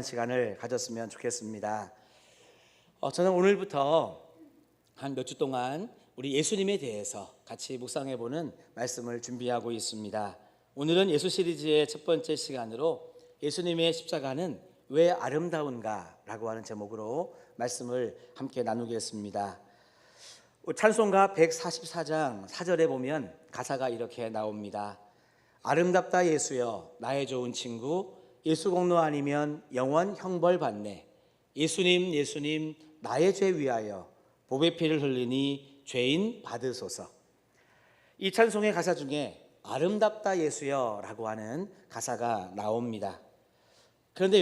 시간을 가졌으면 좋겠습니다. 저는 오늘부터 한 몇 주 동안 우리 예수님에 대해서 같이 묵상해보는 말씀을 준비하고 있습니다. 오늘은 예수 시리즈의 첫 번째 시간으로 예수님의 십자가는 왜 아름다운가 라고 하는 제목으로 말씀을 함께 나누겠습니다. 찬송가 144장 4절에 보면 가사가 이렇게 나옵니다. 아름답다 예수여 나의 좋은 친구, 예수 공로 아니면 영원 형벌 받네. 예수님 예수님 나의 죄 위하여 보배 피를 흘리니 죄인 받으소서. 이 찬송의 가사 중에 아름답다 예수여 라고 하는 가사가 나옵니다. 그런데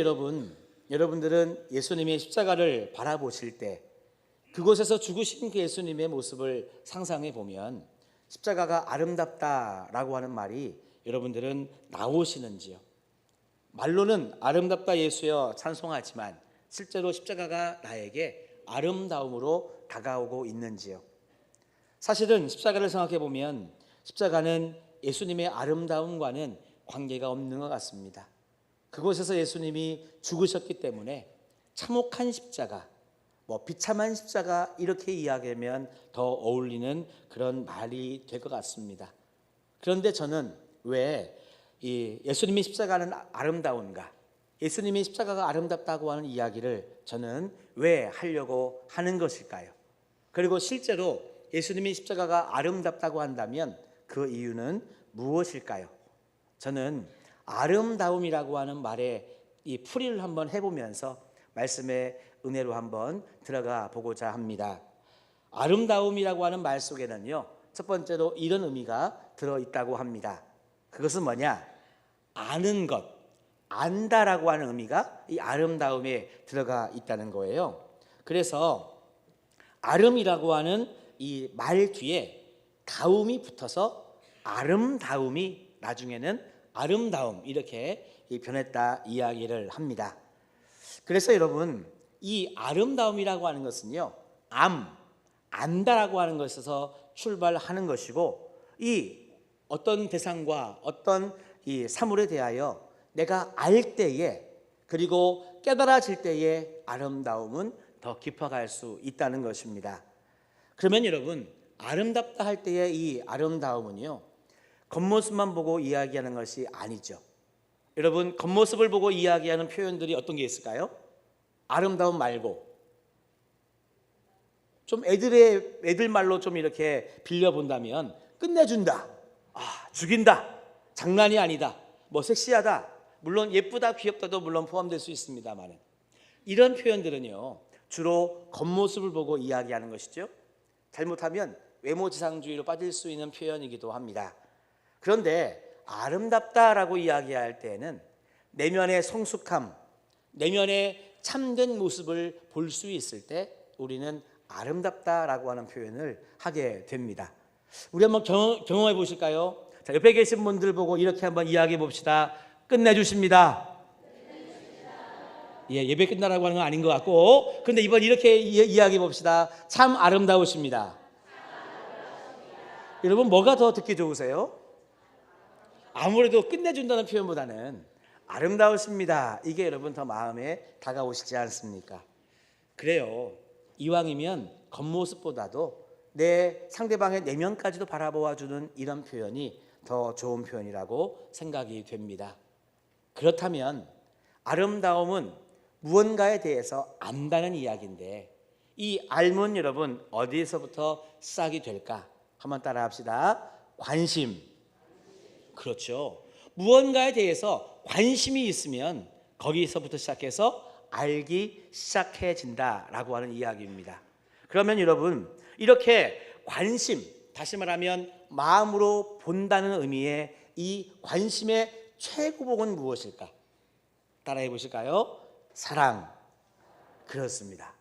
여러분들은 예수님의 십자가를 바라보실 때 그곳에서 죽으신 그 예수님의 모습을 상상해 보면 십자가가 아름답다라고 하는 말이 여러분들은 나오시는지요? 말로는 아름답다 예수여 찬송하지만 실제로 십자가가 나에게 아름다움으로 다가오고 있는지요? 사실은 십자가를 생각해 보면 십자가는 예수님의 아름다움과는 관계가 없는 것 같습니다. 그곳에서 예수님이 죽으셨기 때문에 참혹한 십자가, 비참한 십자가 이렇게 이야기하면 더 어울리는 그런 말이 될 것 같습니다. 그런데 저는 왜 이 예수님의 십자가는 아름다운가, 예수님의 십자가가 아름답다고 하는 이야기를 저는 왜 하려고 하는 것일까요? 그리고 실제로 예수님의 십자가가 아름답다고 한다면 그 이유는 무엇일까요? 저는 아름다움이라고 하는 말의 이 풀이를 한번 해보면서 말씀의 은혜로 한번 들어가 보고자 합니다. 아름다움이라고 하는 말 속에는요, 첫 번째로 이런 의미가 들어있다고 합니다. 그것은 뭐냐? 아는 것, 안다라고 하는 의미가 이 아름다움에 들어가 있다는 거예요. 그래서 아름이라고 하는 이 말 뒤에 다움이 붙어서 아름다움이 나중에는 아름다움 이렇게 변했다 이야기를 합니다. 그래서 여러분, 이 아름다움이라고 하는 것은요, 안다라고 하는 것에서 출발하는 것이고, 이 어떤 대상과 어떤 이 사물에 대하여 내가 알 때에 그리고 깨달아질 때에 아름다움은 더 깊어갈 수 있다는 것입니다. 그러면 여러분, 아름답다 할 때의 이 아름다움은요, 겉모습만 보고 이야기하는 것이 아니죠. 여러분, 겉모습을 보고 이야기하는 표현들이 어떤 게 있을까요? 아름다움 말고 좀 애들 말로 좀 이렇게 빌려본다면 끝내준다, 죽인다, 장난이 아니다, 섹시하다, 물론 예쁘다, 귀엽다도 물론 포함될 수 있습니다만 이런 표현들은요 주로 겉모습을 보고 이야기하는 것이죠. 잘못하면 외모지상주의로 빠질 수 있는 표현이기도 합니다. 그런데 아름답다라고 이야기할 때는 내면의 성숙함, 내면의 참된 모습을 볼 수 있을 때 우리는 아름답다라고 하는 표현을 하게 됩니다. 우리 한번 경험해 보실까요? 자, 옆에 계신 분들 보고 이렇게 한번 이야기해 봅시다. 끝내주십니다. 예배 끝나라고 하는 건 아닌 것 같고, 그런데 이번 이렇게 이야기해 봅시다. 참 아름다우십니다. 여러분, 뭐가 더 듣기 좋으세요? 아무래도 끝내준다는 표현보다는 아름다우십니다, 이게 여러분 더 마음에 다가오시지 않습니까? 그래요. 이왕이면 겉모습보다도 내 상대방의 내면까지도 바라보아주는 이런 표현이 더 좋은 표현이라고 생각이 됩니다. 그렇다면 아름다움은 무언가에 대해서 안다는 이야기인데, 이 알문 여러분 어디에서부터 시작이 될까? 한번 따라 합시다. 관심. 그렇죠. 무언가에 대해서 관심이 있으면 거기서부터 시작해서 알기 시작해진다라고 하는 이야기입니다. 그러면 여러분, 이렇게 관심, 다시 말하면 마음으로 본다는 의미의 이 관심의 최고봉은 무엇일까? 따라해 보실까요? 사랑. 그렇습니다.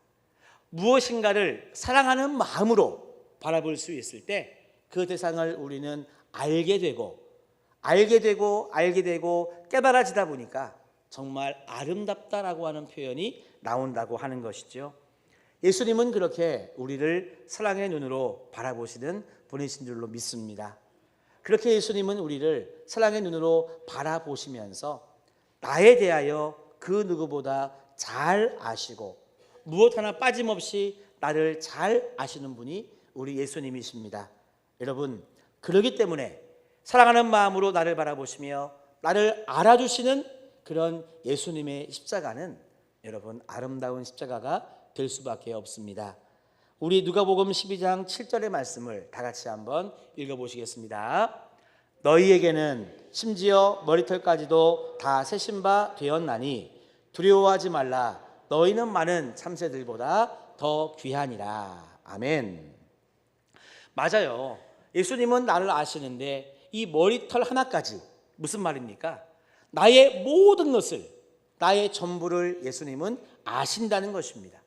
무엇인가를 사랑하는 마음으로 바라볼 수 있을 때 그 대상을 우리는 알게 되고 깨달아지다 보니까 정말 아름답다라고 하는 표현이 나온다고 하는 것이죠. 예수님은 그렇게 우리를 사랑의 눈으로 바라보시는 분이신 줄로 믿습니다. 그렇게 예수님은 우리를 사랑의 눈으로 바라보시면서 나에 대하여 그 누구보다 잘 아시고 무엇 하나 빠짐없이 나를 잘 아시는 분이 우리 예수님이십니다. 여러분, 그러기 때문에 사랑하는 마음으로 나를 바라보시며 나를 알아주시는 그런 예수님의 십자가는 여러분 아름다운 십자가가 될 수밖에 없습니다. 우리 누가복음 12장 7절의 말씀을 다 같이 한번 읽어보시겠습니다. 너희에게는 심지어 머리털까지도 다 세신 바 되었나니 두려워하지 말라. 너희는 많은 참새들보다 더 귀하니라. 아멘. 맞아요. 예수님은 나를 아시는데 이 머리털 하나까지 무슨 말입니까? 나의 모든 것을, 나의 전부를 예수님은 아신다는 것입니다.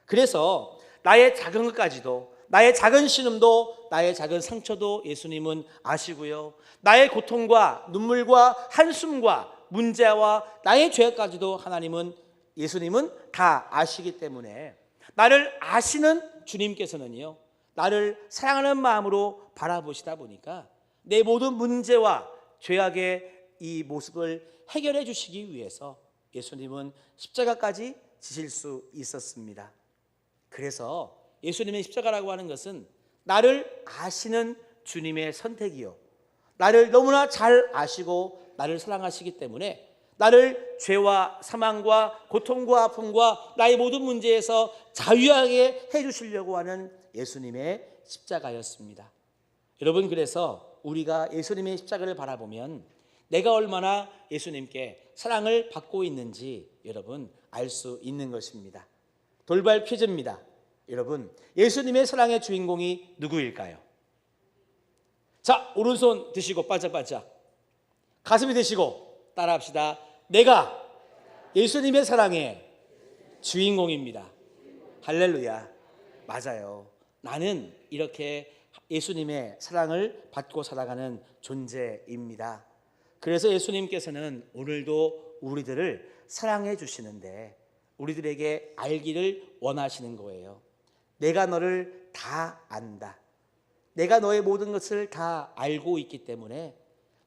그래서 나의 작은 것까지도, 나의 작은 신음도, 나의 작은 상처도 예수님은 아시고요, 나의 고통과 눈물과 한숨과 문제와 나의 죄까지도 예수님은 다 아시기 때문에 나를 아시는 주님께서는요, 나를 사랑하는 마음으로 바라보시다 보니까 내 모든 문제와 죄악의 이 모습을 해결해 주시기 위해서 예수님은 십자가까지 지실 수 있었습니다. 그래서 예수님의 십자가라고 하는 것은 나를 아시는 주님의 선택이요, 나를 너무나 잘 아시고 나를 사랑하시기 때문에 나를 죄와 사망과 고통과 아픔과 나의 모든 문제에서 자유하게 해주시려고 하는 예수님의 십자가였습니다. 여러분, 그래서 우리가 예수님의 십자가를 바라보면 내가 얼마나 예수님께 사랑을 받고 있는지 여러분 알 수 있는 것입니다. 돌발 퀴즈입니다. 여러분, 예수님의 사랑의 주인공이 누구일까요? 자, 오른손 드시고 바짝바짝, 가슴이 드시고 따라합시다. 내가 예수님의 사랑의 주인공입니다. 할렐루야. 맞아요. 나는 이렇게 예수님의 사랑을 받고 살아가는 존재입니다. 그래서 예수님께서는 오늘도 우리들을 사랑해 주시는데 우리들에게 알기를 원하시는 거예요. 내가 너를 다 안다. 내가 너의 모든 것을 다 알고 있기 때문에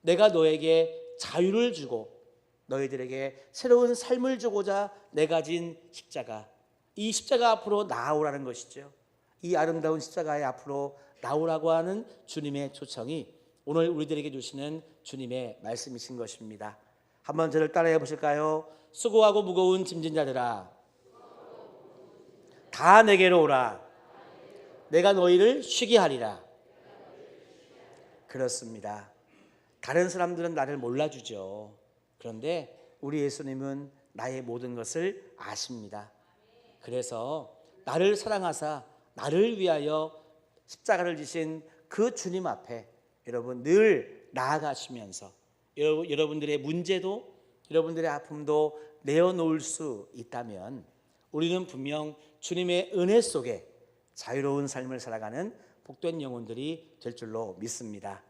내가 너에게 자유를 주고 너희들에게 새로운 삶을 주고자 내가 진 십자가, 이 십자가 앞으로 나오라는 것이죠. 이 아름다운 십자가의 앞으로 나오라고 하는 주님의 초청이 오늘 우리들에게 주시는 주님의 말씀이신 것입니다. 한번 저를 따라해 보실까요? 수고하고 무거운 짐진 자들아, 다 내게로 오라. 내가 너희를 쉬게 하리라. 그렇습니다. 다른 사람들은 나를 몰라주죠. 그런데 우리 예수님은 나의 모든 것을 아십니다. 그래서 나를 사랑하사 나를 위하여 십자가를 지신 그 주님 앞에 여러분 늘 나아가시면서 여러분들의 문제도 여러분들의 아픔도 내어놓을 수 있다면 우리는 분명 주님의 은혜 속에 자유로운 삶을 살아가는 복된 영혼들이 될 줄로 믿습니다.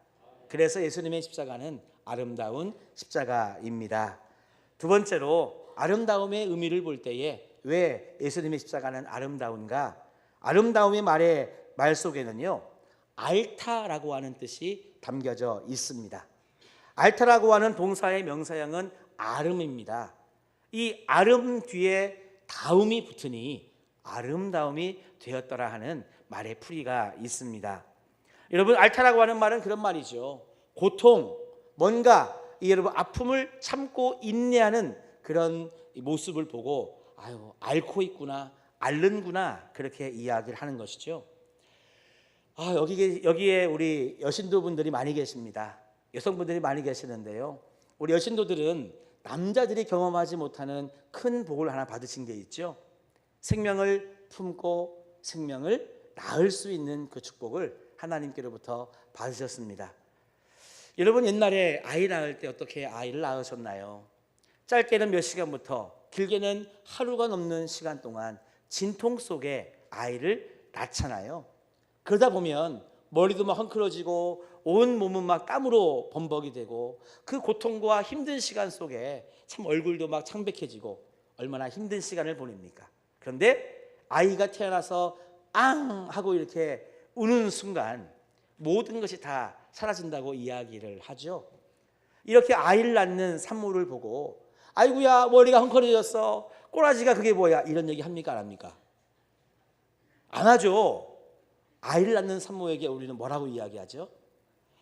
그래서 예수님의 십자가는 아름다운 십자가입니다. 두 번째로 아름다움의 의미를 볼 때에 왜 예수님의 십자가는 아름다운가? 아름다움의 말 속에는요, 알타라고 하는 뜻이 담겨져 있습니다. 알타라고 하는 동사의 명사형은 아름입니다. 이 아름 뒤에 다음이 붙으니 아름다움이 되었더라 하는 말의 풀이가 있습니다. 여러분, 알타라고 하는 말은 그런 말이죠. 고통, 뭔가 여러분 아픔을 참고 인내하는 그런 모습을 보고 앓고 있구나, 앓는구나, 그렇게 이야기를 하는 것이죠. 여기에 우리 여신도분들이 많이 계십니다. 여성분들이 많이 계시는데요, 우리 여신도들은 남자들이 경험하지 못하는 큰 복을 하나 받으신 게 있죠. 생명을 품고 생명을 낳을 수 있는 그 축복을 하나님께로부터 받으셨습니다. 여러분, 옛날에 아이 낳을 때 어떻게 아이를 낳으셨나요? 짧게는 몇 시간부터 길게는 하루가 넘는 시간 동안 진통 속에 아이를 낳잖아요. 그러다 보면 머리도 막 헝클어지고 온 몸은 막 땀으로 범벅이 되고 그 고통과 힘든 시간 속에 참 얼굴도 막 창백해지고 얼마나 힘든 시간을 보냅니까? 그런데 아이가 태어나서 앙 하고 이렇게 우는 순간 모든 것이 다 사라진다고 이야기를 하죠. 이렇게 아이를 낳는 산모를 보고 아이고야 머리가 헝클어졌어. 꼬라지가 그게 뭐야? 이런 얘기 합니까 안 합니까? 안 하죠. 아이를 낳는 산모에게 우리는 뭐라고 이야기하죠?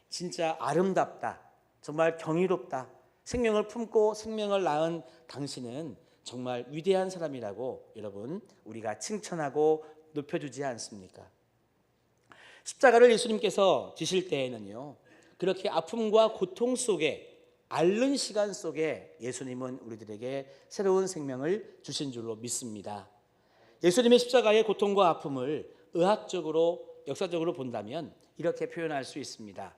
진짜 아름답다. 정말 경이롭다. 생명을 품고 생명을 낳은 당신은 정말 위대한 사람이라고 여러분 우리가 칭찬하고 높여주지 않습니까? 십자가를 예수님께서 지실 때에는요, 그렇게 아픔과 고통 속에 앓는 시간 속에 예수님은 우리들에게 새로운 생명을 주신 줄로 믿습니다. 예수님의 십자가의 고통과 아픔을 의학적으로 역사적으로 본다면 이렇게 표현할 수 있습니다.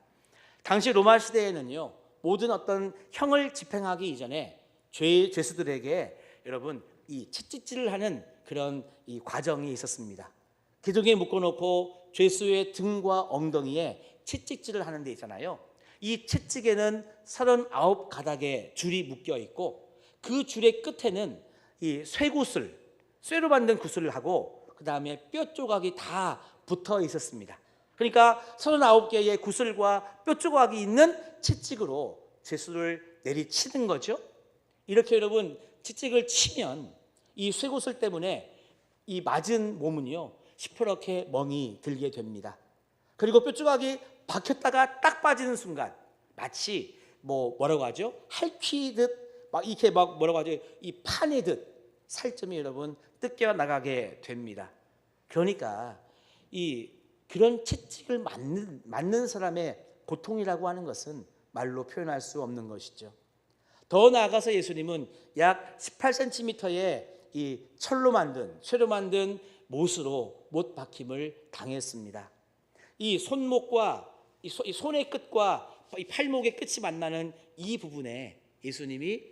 당시 로마 시대에는요, 모든 어떤 형을 집행하기 이전에 죄수들에게 여러분 이 채찍질을 하는 그런 이 과정이 있었습니다. 기둥에 묶어놓고 죄수의 등과 엉덩이에 채찍질을 하는 데 있잖아요. 이 채찍에는 39가닥의 줄이 묶여 있고 그 줄의 끝에는 이 쇠구슬, 쇠로 만든 구슬을 하고 그 다음에 뼈 조각이 다 붙어 있었습니다. 그러니까 39개의 구슬과 뼈 조각이 있는 채찍으로 죄수를 내리치는 거죠. 이렇게 여러분 채찍을 치면 이 쇠구슬 때문에 이 맞은 몸은요 시퍼렇게 멍이 들게 됩니다. 그리고 뼈 조각이 박혔다가 딱 빠지는 순간 마치 뭐라고 하죠? 할퀴듯 막 이렇게 막 뭐라고 하죠? 이 파내듯 살점이 여러분 뜯겨 나가게 됩니다. 그러니까 이 그런 채찍을 맞는 사람의 고통이라고 하는 것은 말로 표현할 수 없는 것이죠. 더 나아가서 예수님은 약 18cm의 이 쇠로 만든 못으로 못 박힘을 당했습니다. 이 손목과 이 손의 끝과 이 팔목의 끝이 만나는 이 부분에 예수님이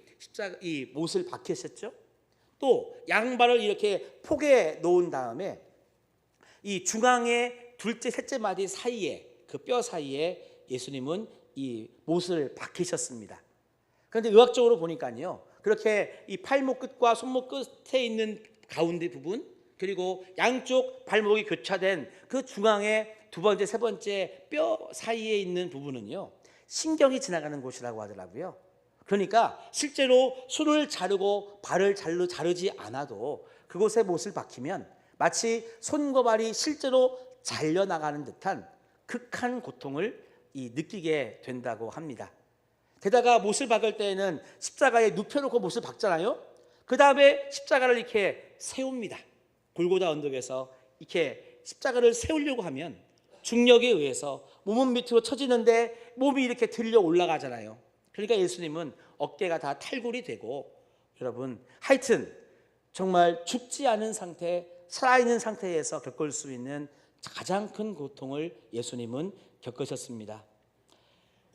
이 못을 박히셨죠. 또 양발을 이렇게 폭에 놓은 다음에 이 중앙의 둘째 셋째 마디 사이에 그 뼈 사이에 예수님은 이 못을 박히셨습니다. 그런데 의학적으로 보니까요, 그렇게 이 팔목 끝과 손목 끝에 있는 가운데 부분 그리고 양쪽 발목이 교차된 그 중앙의 두 번째 세 번째 뼈 사이에 있는 부분은요 신경이 지나가는 곳이라고 하더라고요. 그러니까 실제로 손을 자르고 발을 자르지 않아도 그곳에 못을 박히면 마치 손과 발이 실제로 잘려나가는 듯한 극한 고통을 느끼게 된다고 합니다. 게다가 못을 박을 때에는 십자가에 눕혀놓고 못을 박잖아요. 그 다음에 십자가를 이렇게 세웁니다. 골고다 언덕에서 이렇게 십자가를 세우려고 하면 중력에 의해서 몸은 밑으로 처지는데 몸이 이렇게 들려 올라가잖아요. 그러니까 예수님은 어깨가 다 탈골이 되고 여러분 하여튼 정말 죽지 않은 상태, 살아있는 상태에서 겪을 수 있는 가장 큰 고통을 예수님은 겪으셨습니다.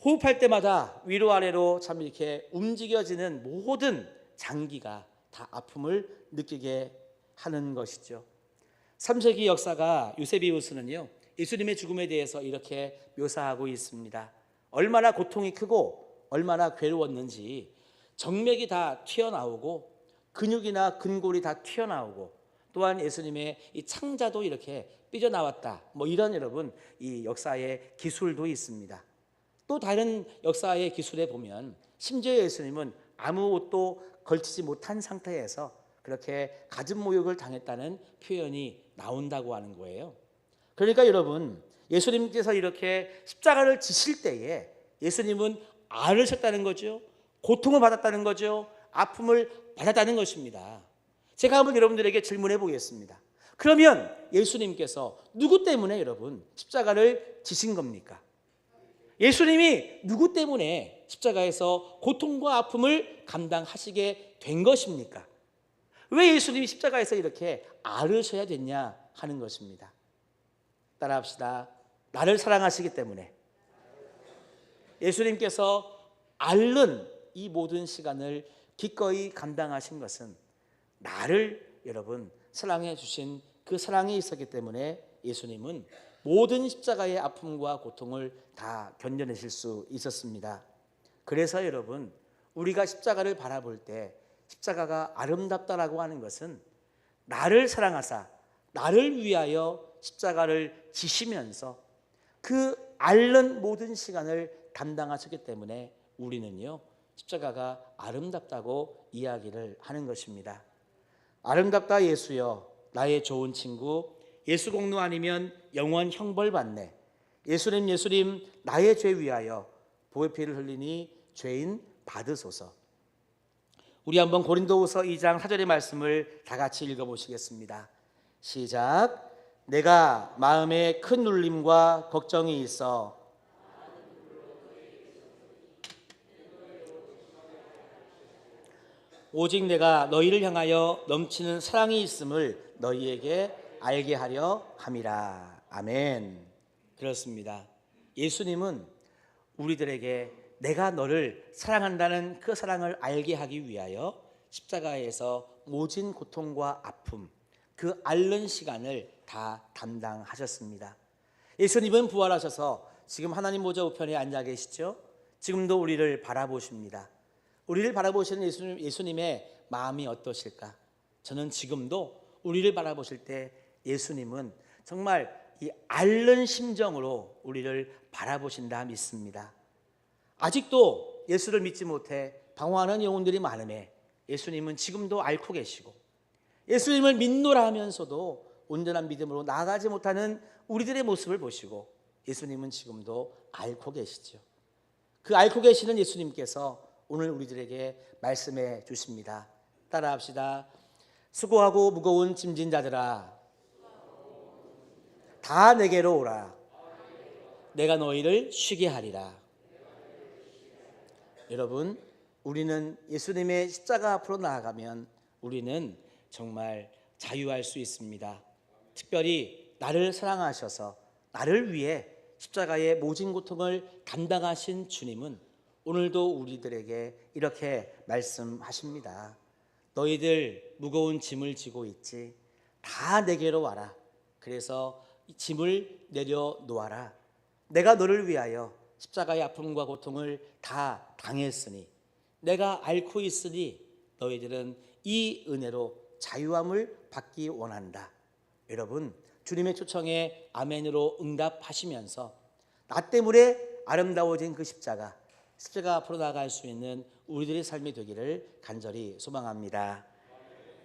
호흡할 때마다 위로 아래로 참 이렇게 움직여지는 모든 장기가 다 아픔을 느끼게 하는 것이죠. 3세기 역사가 유세비우스는요 예수님의 죽음에 대해서 이렇게 묘사하고 있습니다. 얼마나 고통이 크고 얼마나 괴로웠는지 정맥이 다 튀어나오고 근육이나 근골이 다 튀어나오고 또한 예수님의 이 창자도 이렇게 삐져나왔다. 이런 여러분 이 역사의 기술도 있습니다. 또 다른 역사의 기술에 보면 심지어 예수님은 아무 옷도 걸치지 못한 상태에서 그렇게 가진 모욕을 당했다는 표현이 나온다고 하는 거예요. 그러니까 여러분 예수님께서 이렇게 십자가를 지실 때에 예수님은 앓으셨다는 거죠. 고통을 받았다는 거죠. 아픔을 받았다는 것입니다. 제가 한번 여러분들에게 질문해 보겠습니다. 그러면 예수님께서 누구 때문에 여러분 십자가를 지신 겁니까? 예수님이 누구 때문에 십자가에서 고통과 아픔을 감당하시게 된 것입니까? 왜 예수님이 십자가에서 이렇게 앓으셔야 됐냐 하는 것입니다. 따라합시다. 나를 사랑하시기 때문에. 예수님께서 앓는 이 모든 시간을 기꺼이 감당하신 것은 나를 여러분 사랑해 주신 그 사랑이 있었기 때문에 예수님은 모든 십자가의 아픔과 고통을 다 견뎌내실 수 있었습니다. 그래서 여러분 우리가 십자가를 바라볼 때 십자가가 아름답다라고 하는 것은 나를 사랑하사 나를 위하여 십자가를 지시면서 그 앓는 모든 시간을 담당하셨기 때문에 우리는요 십자가가 아름답다고 이야기를 하는 것입니다. 아름답다 예수여, 나의 좋은 친구, 예수 공로 아니면 영원 형벌 받네. 예수님 예수님, 나의 죄 위하여 보혈 피를 흘리니 죄인 받으소서. 우리 한번 고린도후서 2장 4절의 말씀을 다 같이 읽어보시겠습니다. 시작. 내가 마음에 큰 눌림과 걱정이 있어 오직 내가 너희를 향하여 넘치는 사랑이 있음을 너희에게 알게 하려 함이라. 아멘. 그렇습니다. 예수님은 우리들에게 내가 너를 사랑한다는 그 사랑을 알게 하기 위하여 십자가에서 모진 고통과 아픔, 그 앓는 시간을 다 담당하셨습니다. 예수님은 부활하셔서 지금 하나님 보좌 우편에 앉아 계시죠. 지금도 우리를 바라보십니다. 우리를 바라보시는 예수님의 마음이 어떠실까? 저는 지금도 우리를 바라보실 때 예수님은 정말 이 앓는 심정으로 우리를 바라보신다 믿습니다. 아직도 예수를 믿지 못해 방황하는 영혼들이 많음에 예수님은 지금도 앓고 계시고, 예수님을 믿노라 하면서도 온전한 믿음으로 나아가지 못하는 우리들의 모습을 보시고 예수님은 지금도 앓고 계시죠. 그 앓고 계시는 예수님께서 오늘 우리들에게 말씀해 주십니다. 따라합시다. 수고하고 무거운 짐진 자들아, 다 내게로 오라. 내가 너희를 쉬게 하리라. 여러분, 우리는 예수님의 십자가 앞으로 나아가면 우리는 정말 자유할 수 있습니다. 특별히 나를 사랑하셔서 나를 위해 십자가의 모진 고통을 감당하신 주님은 오늘도 우리들에게 이렇게 말씀하십니다. 너희들 무거운 짐을 지고 있지? 다 내게로 와라. 그래서 이 짐을 내려놓아라. 내가 너를 위하여 십자가의 아픔과 고통을 다 당했으니, 내가 앓고 있으니 너희들은 이 은혜로 자유함을 받기 원한다. 여러분, 주님의 초청에 아멘으로 응답하시면서 나 때문에 아름다워진 그 십자가 앞으로 나아갈 수 있는 우리들의 삶이 되기를 간절히 소망합니다.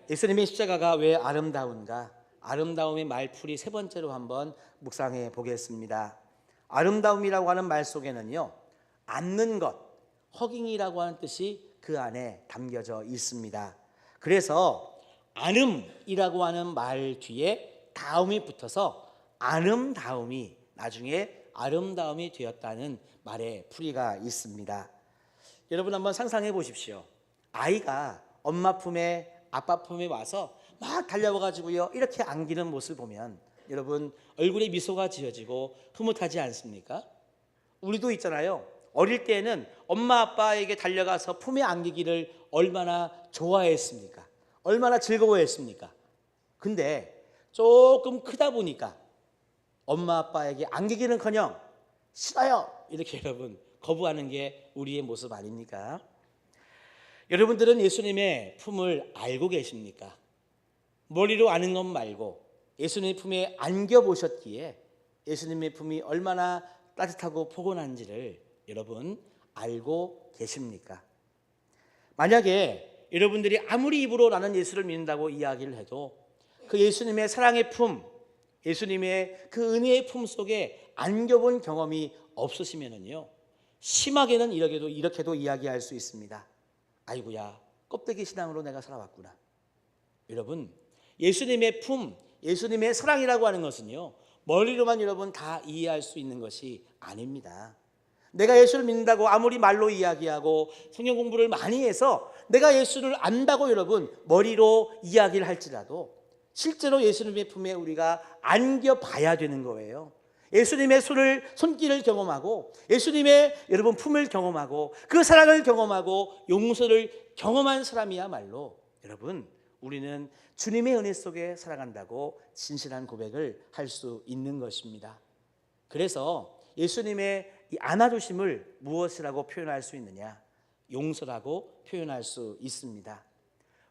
예수님의 십자가가 왜 아름다운가? 아름다움의 말풀이 세 번째로 한번 묵상해 보겠습니다. 아름다움이라고 하는 말 속에는요, 앉는 것, 허깅이라고 하는 뜻이 그 안에 담겨져 있습니다. 그래서 안음이라고 하는 말 뒤에 다음이 붙어서 아름다움이 나중에 아름다움이 되었다는 말의 풀이가 있습니다. 여러분 한번 상상해 보십시오. 아이가 엄마 품에 아빠 품에 와서 막 달려와가지고요 이렇게 안기는 모습을 보면 여러분 얼굴에 미소가 지어지고 흐뭇하지 않습니까? 우리도 있잖아요. 어릴 때는 엄마 아빠에게 달려가서 품에 안기기를 얼마나 좋아했습니까? 얼마나 즐거워했습니까? 근데 조금 크다 보니까 엄마 아빠에게 안기기는커녕 싫어요 이렇게 여러분 거부하는 게 우리의 모습 아닙니까? 여러분들은 예수님의 품을 알고 계십니까? 머리로 아는 것 말고 예수님의 품에 안겨보셨기에 예수님의 품이 얼마나 따뜻하고 포근한지를 여러분 알고 계십니까? 만약에 여러분들이 아무리 입으로 나는 예수를 믿는다고 이야기를 해도 그 예수님의 사랑의 품, 예수님의 그 은혜의 품 속에 안겨본 경험이 없으시면은요 심하게는 이렇게도 이야기할 수 있습니다. 아이고야, 껍데기 신앙으로 내가 살아왔구나. 여러분, 예수님의 품, 예수님의 사랑이라고 하는 것은요 머리로만 여러분 다 이해할 수 있는 것이 아닙니다. 내가 예수를 믿는다고 아무리 말로 이야기하고 성경 공부를 많이 해서 내가 예수를 안다고 여러분 머리로 이야기를 할지라도 실제로 예수님의 품에 우리가 안겨봐야 되는 거예요. 예수님의 손길을 경험하고 예수님의 여러분 품을 경험하고 그 사랑을 경험하고 용서를 경험한 사람이야말로 여러분 우리는 주님의 은혜 속에 살아간다고 진실한 고백을 할 수 있는 것입니다. 그래서 예수님의 이 안아주심을 무엇이라고 표현할 수 있느냐? 용서라고 표현할 수 있습니다.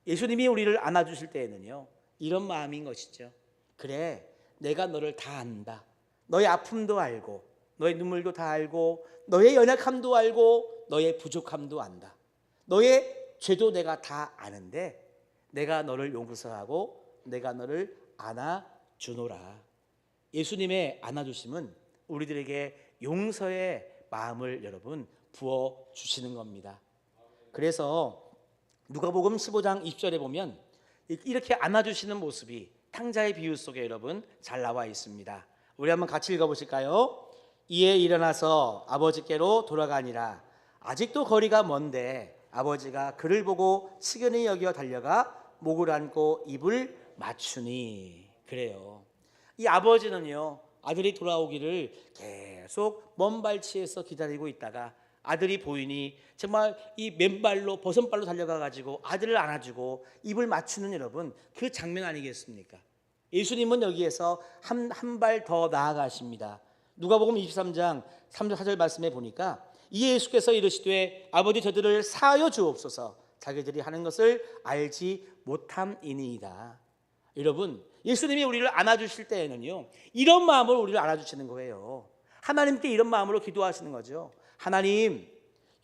예수님이 우리를 안아주실 때에는요 이런 마음인 것이죠. 그래, 내가 너를 다 안다. 너의 아픔도 알고 너의 눈물도 다 알고 너의 연약함도 알고 너의 부족함도 안다. 너의 죄도 내가 다 아는데 내가 너를 용서하고 내가 너를 안아주노라. 예수님의 안아주심은 우리들에게 용서의 마음을 여러분 부어주시는 겁니다. 그래서 누가복음 15장 20절에 보면 이렇게 안아주시는 모습이 탕자의 비유 속에 여러분 잘 나와 있습니다. 우리 한번 같이 읽어보실까요? 이에 일어나서 아버지께로 돌아가니라. 아직도 거리가 먼데 아버지가 그를 보고 치근히 여겨 달려가 목을 안고 입을 맞추니. 그래요. 이 아버지는요, 아들이 돌아오기를 계속 먼 발치에서 기다리고 있다가 아들이 보이니 정말 이 맨발로 버선발로 달려가 가지고 아들을 안아주고 입을 맞추는 여러분 그 장면 아니겠습니까? 예수님은 여기에서 한 발 더 나아가십니다. 누가복음 23장 3절 4절 말씀에 보니까 이 예수께서 이르시되 아버지 저들을 사하여 주옵소서 자기들이 하는 것을 알지 못함이니이다. 여러분, 예수님이 우리를 안아주실 때에는요, 이런 마음으로 우리를 안아주시는 거예요. 하나님께 이런 마음으로 기도하시는 거죠. 하나님,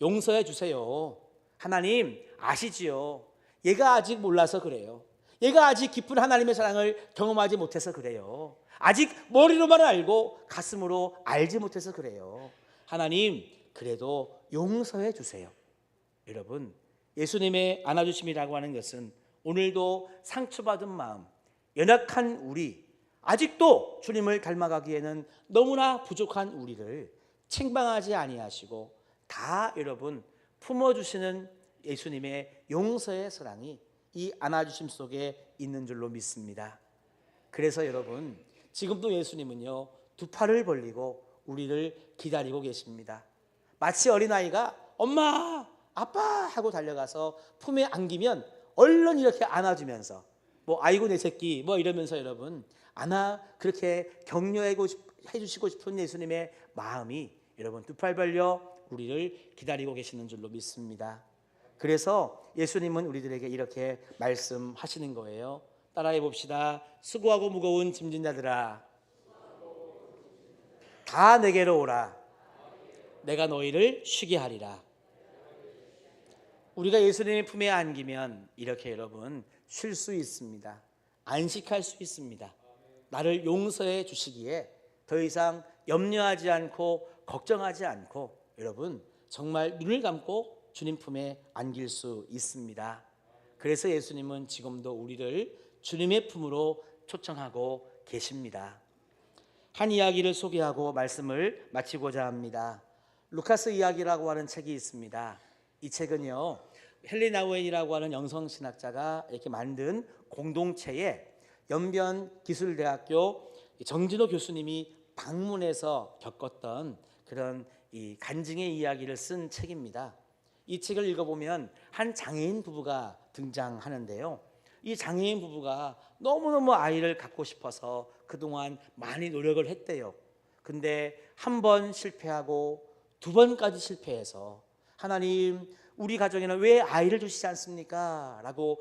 용서해 주세요. 하나님, 아시지요. 얘가 아직 몰라서 그래요. 얘가 아직 깊은 하나님의 사랑을 경험하지 못해서 그래요. 아직 머리로만 알고 가슴으로 알지 못해서 그래요. 하나님, 그래도 용서해 주세요. 여러분, 예수님의 안아주심이라고 하는 것은 오늘도 상처받은 마음, 연약한 우리, 아직도 주님을 닮아가기에는 너무나 부족한 우리를 책망하지 아니하시고 다 여러분 품어주시는 예수님의 용서의 사랑이 이 안아주심 속에 있는 줄로 믿습니다. 그래서 여러분, 지금도 예수님은요, 두 팔을 벌리고 우리를 기다리고 계십니다. 마치 어린아이가 엄마, 아빠 하고 달려가서 품에 안기면 얼른 이렇게 안아주면서 뭐 아이고 내 새끼 뭐 이러면서 여러분 그렇게 격려해 주시고 싶은 예수님의 마음이 여러분 두 팔 벌려 우리를 기다리고 계시는 줄로 믿습니다. 그래서 예수님은 우리들에게 이렇게 말씀하시는 거예요. 따라해 봅시다. 수고하고 무거운 짐진 자들아 다 내게로 오라. 내가 너희를 쉬게 하리라. 우리가 예수님의 품에 안기면 이렇게 여러분 쉴 수 있습니다. 안식할 수 있습니다. 나를 용서해 주시기에 더 이상 염려하지 않고 걱정하지 않고 여러분 정말 눈을 감고 주님 품에 안길 수 있습니다. 그래서 예수님은 지금도 우리를 주님의 품으로 초청하고 계십니다. 한 이야기를 소개하고 말씀을 마치고자 합니다. 루카스 이야기라고 하는 책이 있습니다. 이 책은요, 헨리 나우엔이라고 하는 영성신학자가 이렇게 만든 공동체에 연변기술대학교 정진호 교수님이 방문해서 겪었던 그런 이 간증의 이야기를 쓴 책입니다. 이 책을 읽어보면 한 장애인 부부가 등장하는데요. 이 장애인 부부가 너무너무 아이를 갖고 싶어서 그동안 많이 노력을 했대요. 근데 한 번 실패하고 두 번까지 실패해서 하나님 우리 가정에는 왜 아이를 주시지 않습니까? 라고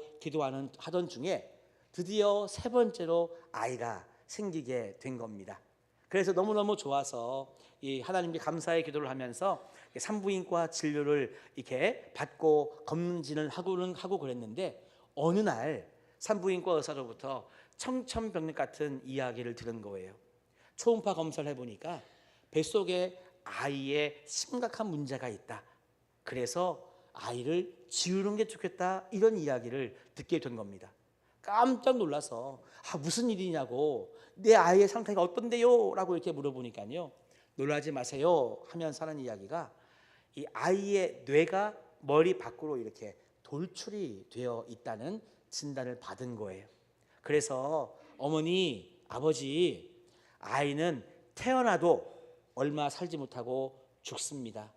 하던 중에 드디어 세 번째로 아이가 생기게 된 겁니다. 그래서 너무너무 좋아서 이 하나님께 감사의 기도를 하면서 산부인과 진료를 이렇게 받고 검진을 하고 그랬는데 어느 날 산부인과 의사로부터 청천벽력 같은 이야기를 들은 거예요. 초음파 검사를 해보니까 뱃속에 아이의 심각한 문제가 있다. 그래서 아이를 지우는 게 좋겠다. 이런 이야기를 듣게 된 겁니다. 깜짝 놀라서 무슨 일이냐고 내 아이의 상태가 어떤데요? 라고 이렇게 물어보니까요. 놀라지 마세요 하면서 하는 이야기가 이 아이의 뇌가 머리 밖으로 이렇게 돌출이 되어 있다는 진단을 받은 거예요. 그래서 어머니, 아버지, 아이는 태어나도 얼마 살지 못하고 죽습니다.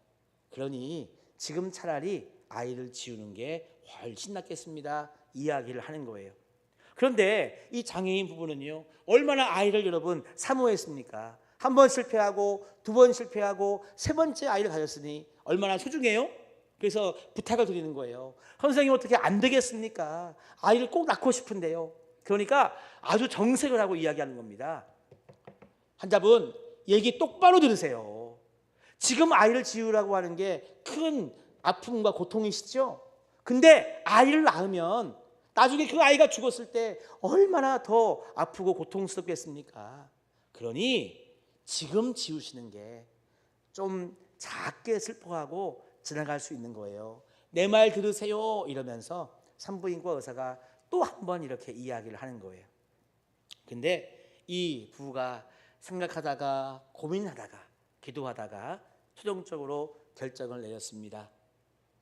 그러니 지금 차라리 아이를 지우는 게 훨씬 낫겠습니다. 이야기를 하는 거예요. 그런데 이 장애인 부부는요, 얼마나 아이를 여러분 사모했습니까? 한 번 실패하고 두 번 실패하고 세 번째 아이를 가졌으니 얼마나 소중해요? 그래서 부탁을 드리는 거예요. 선생님 어떻게 안 되겠습니까? 아이를 꼭 낳고 싶은데요. 그러니까 아주 정색을 하고 이야기하는 겁니다. 환자분 얘기 똑바로 들으세요. 지금 아이를 지우라고 하는 게 큰 아픔과 고통이시죠? 근데 아이를 낳으면 나중에 그 아이가 죽었을 때 얼마나 더 아프고 고통스럽겠습니까? 그러니 지금 지우시는 게 좀 작게 슬퍼하고 지나갈 수 있는 거예요. 내 말 들으세요 이러면서 산부인과 의사가 또 한 번 이렇게 이야기를 하는 거예요. 근데 이 부부가 생각하다가 고민하다가 기도하다가 최종적으로 결정을 내렸습니다.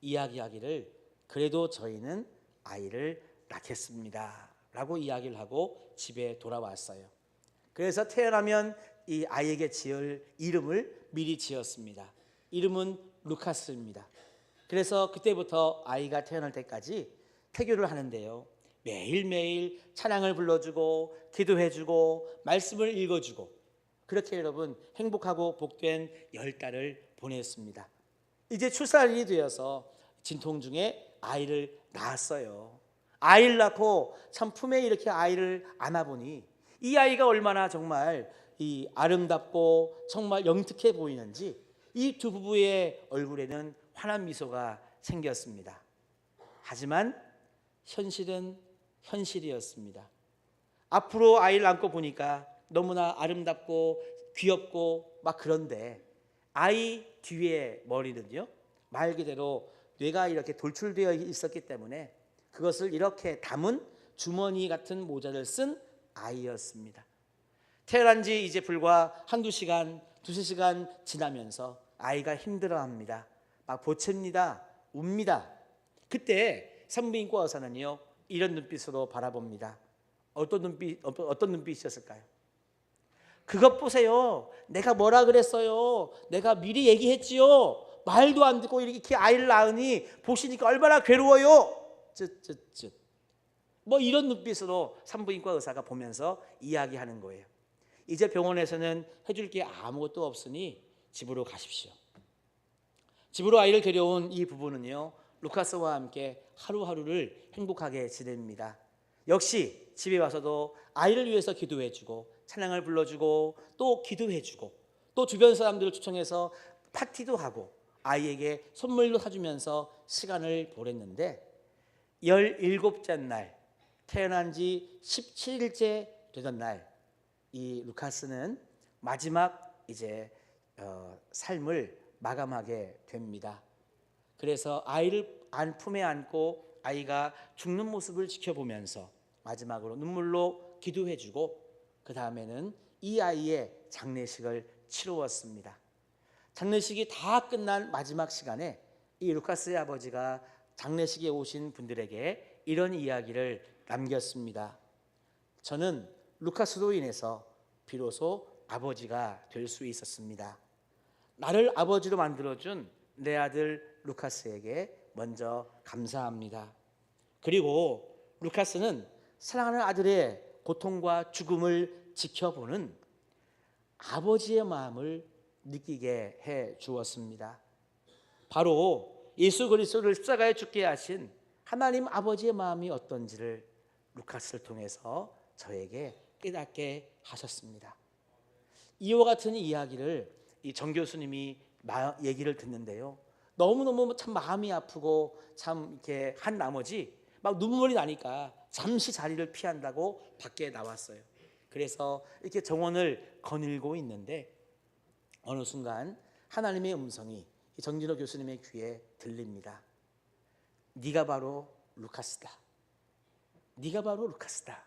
이야기하기를 그래도 저희는 아이를 낳겠습니다 라고 이야기를 하고 집에 돌아왔어요. 그래서 태어나면 이 아이에게 지을 이름을 미리 지었습니다. 이름은 루카스입니다. 그래서 그때부터 아이가 태어날 때까지 태교를 하는데요, 매일매일 찬양을 불러주고 기도해주고 말씀을 읽어주고, 그렇게 여러분 행복하고 복된 10달을 보냈습니다. 이제 출산이 되어서 진통 중에 아이를 낳았어요. 아이를 낳고 참 품에 이렇게 아이를 안아보니 이 아이가 얼마나 정말 이 아름답고 정말 영특해 보이는지 이 두 부부의 얼굴에는 환한 미소가 생겼습니다. 하지만 현실은 현실이었습니다. 앞으로 아이를 안고 보니까 너무나 아름답고 귀엽고 막 그런데 아이 뒤에 머리는요, 말 그대로 뇌가 이렇게 돌출되어 있었기 때문에 그것을 이렇게 담은 주머니 같은 모자를 쓴 아이였습니다. 태어난 지 이제 불과 한두 시간, 두세 시간 지나면서 아이가 힘들어합니다. 막 보챕니다. 웁니다. 그때 산부인과 의사는요, 이런 눈빛으로 바라봅니다. 어떤 눈빛이었을까요? 그것 보세요. 내가 뭐라 그랬어요? 내가 미리 얘기했지요. 말도 안 듣고 이렇게 아이를 낳으니 보시니까 얼마나 괴로워요. 쯧쯧쯧. 뭐 이런 눈빛으로 산부인과 의사가 보면서 이야기하는 거예요. 이제 병원에서는 해줄 게 아무것도 없으니 집으로 가십시오. 집으로 아이를 데려온 이 부부는요, 루카스와 함께 하루하루를 행복하게 지냅니다. 역시 집에 와서도 아이를 위해서 기도해주고 찬양을 불러주고 또 기도해주고 또 주변 사람들을 초청해서 파티도 하고 아이에게 선물도 사주면서 시간을 보냈는데 17째 날, 태어난 지 17일째 되던 날, 이 루카스는 마지막 이제 삶을 마감하게 됩니다. 그래서 아이를 품에 안고 아이가 죽는 모습을 지켜보면서 마지막으로 눈물로 기도해주고 그 다음에는 이 아이의 장례식을 치루었습니다. 장례식이 다 끝난 마지막 시간에 이 루카스의 아버지가 장례식에 오신 분들에게 이런 이야기를 남겼습니다. 저는 루카스로 인해서 비로소 아버지가 될 수 있었습니다. 나를 아버지로 만들어준 내 아들 루카스에게 먼저 감사합니다. 그리고 루카스는 사랑하는 아들의 고통과 죽음을 지켜보는 아버지의 마음을 느끼게 해 주었습니다. 바로 예수 그리스도를 십자가에 죽게 하신 하나님 아버지의 마음이 어떤지를 루카스를 통해서 저에게 깨닫게 하셨습니다. 이와 같은 이야기를 이 정 교수님이 얘기를 듣는데요, 너무너무 참 마음이 아프고 참 이렇게 한 나머지 막 눈물이 나니까 잠시 자리를 피한다고 밖에 나왔어요. 그래서 이렇게 정원을 거닐고 있는데 어느 순간 하나님의 음성이 정진호 교수님의 귀에 들립니다. 네가 바로 루카스다. 네가 바로 루카스다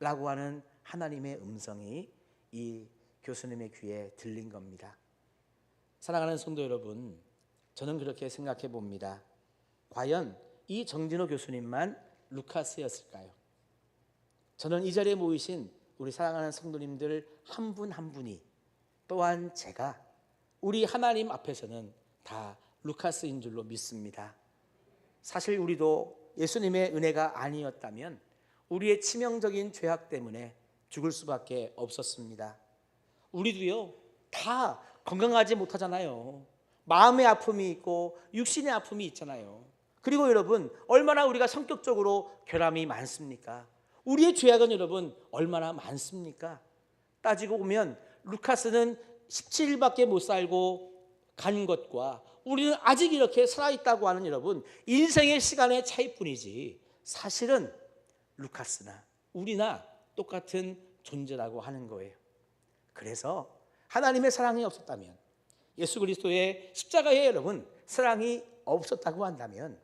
라고 하는 하나님의 음성이 이 교수님의 귀에 들린 겁니다. 사랑하는 성도 여러분, 저는 그렇게 생각해 봅니다. 과연 이 정진호 교수님만 루카스였을까요? 저는 이 자리에 모이신 우리 사랑하는 성도님들 한 분 한 분이 또한 제가 우리 하나님 앞에서는 다 루카스인 줄로 믿습니다. 사실 우리도 예수님의 은혜가 아니었다면 우리의 치명적인 죄악 때문에 죽을 수밖에 없었습니다. 우리도요, 다 건강하지 못하잖아요. 마음의 아픔이 있고 육신의 아픔이 있잖아요. 그리고 여러분, 얼마나 우리가 성격적으로 결함이 많습니까? 우리의 죄악은 여러분 얼마나 많습니까? 따지고 보면 루카스는 17일밖에 못 살고 간 것과 우리는 아직 이렇게 살아있다고 하는 여러분 인생의 시간의 차이뿐이지 사실은 루카스나 우리나 똑같은 존재라고 하는 거예요. 그래서 하나님의 사랑이 없었다면 예수 그리스도의 십자가에 여러분 사랑이 없었다고 한다면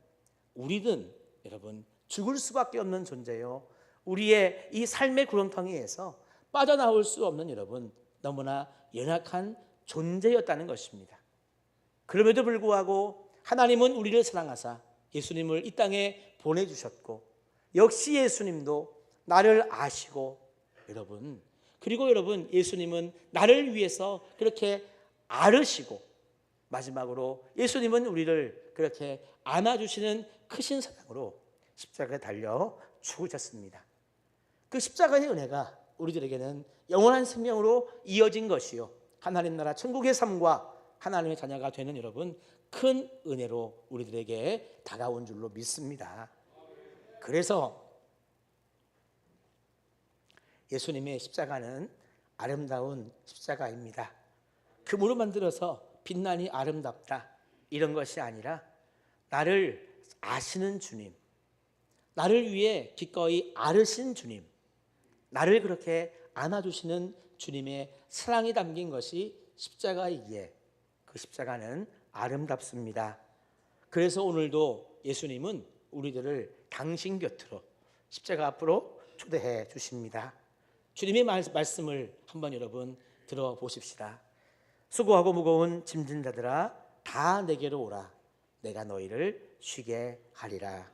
우리는 여러분 죽을 수밖에 없는 존재요. 우리의 이 삶의 구렁텅이에서 빠져나올 수 없는 여러분 너무나 연약한 존재였다는 것입니다. 그럼에도 불구하고 하나님은 우리를 사랑하사 예수님을 이 땅에 보내주셨고 역시 예수님도 나를 아시고 여러분 그리고 여러분 예수님은 나를 위해서 그렇게 아르시고 마지막으로 예수님은 우리를 그렇게 안아주시는 크신 사랑으로 십자가에 달려 죽으셨습니다. 그 십자가의 은혜가 우리들에게는 영원한 생명으로 이어진 것이요 하나님 나라 천국의 삶과 하나님의 자녀가 되는 여러분 큰 은혜로 우리들에게 다가온 줄로 믿습니다. 그래서 예수님의 십자가는 아름다운 십자가입니다. 금으로 만들어서 빛나니 아름답다 이런 것이 아니라 나를 아시는 주님, 나를 위해 기꺼이 아르신 주님, 나를 그렇게 안아주시는 주님의 사랑이 담긴 것이 십자가이기에 그 십자가는 아름답습니다. 그래서 오늘도 예수님은 우리들을 당신 곁으로 십자가 앞으로 초대해 주십니다. 주님의 말씀을 한번 여러분 들어보십시다. 수고하고 무거운 짐진 자들아 다 내게로 오라 내가 너희를 쉬게 하리라.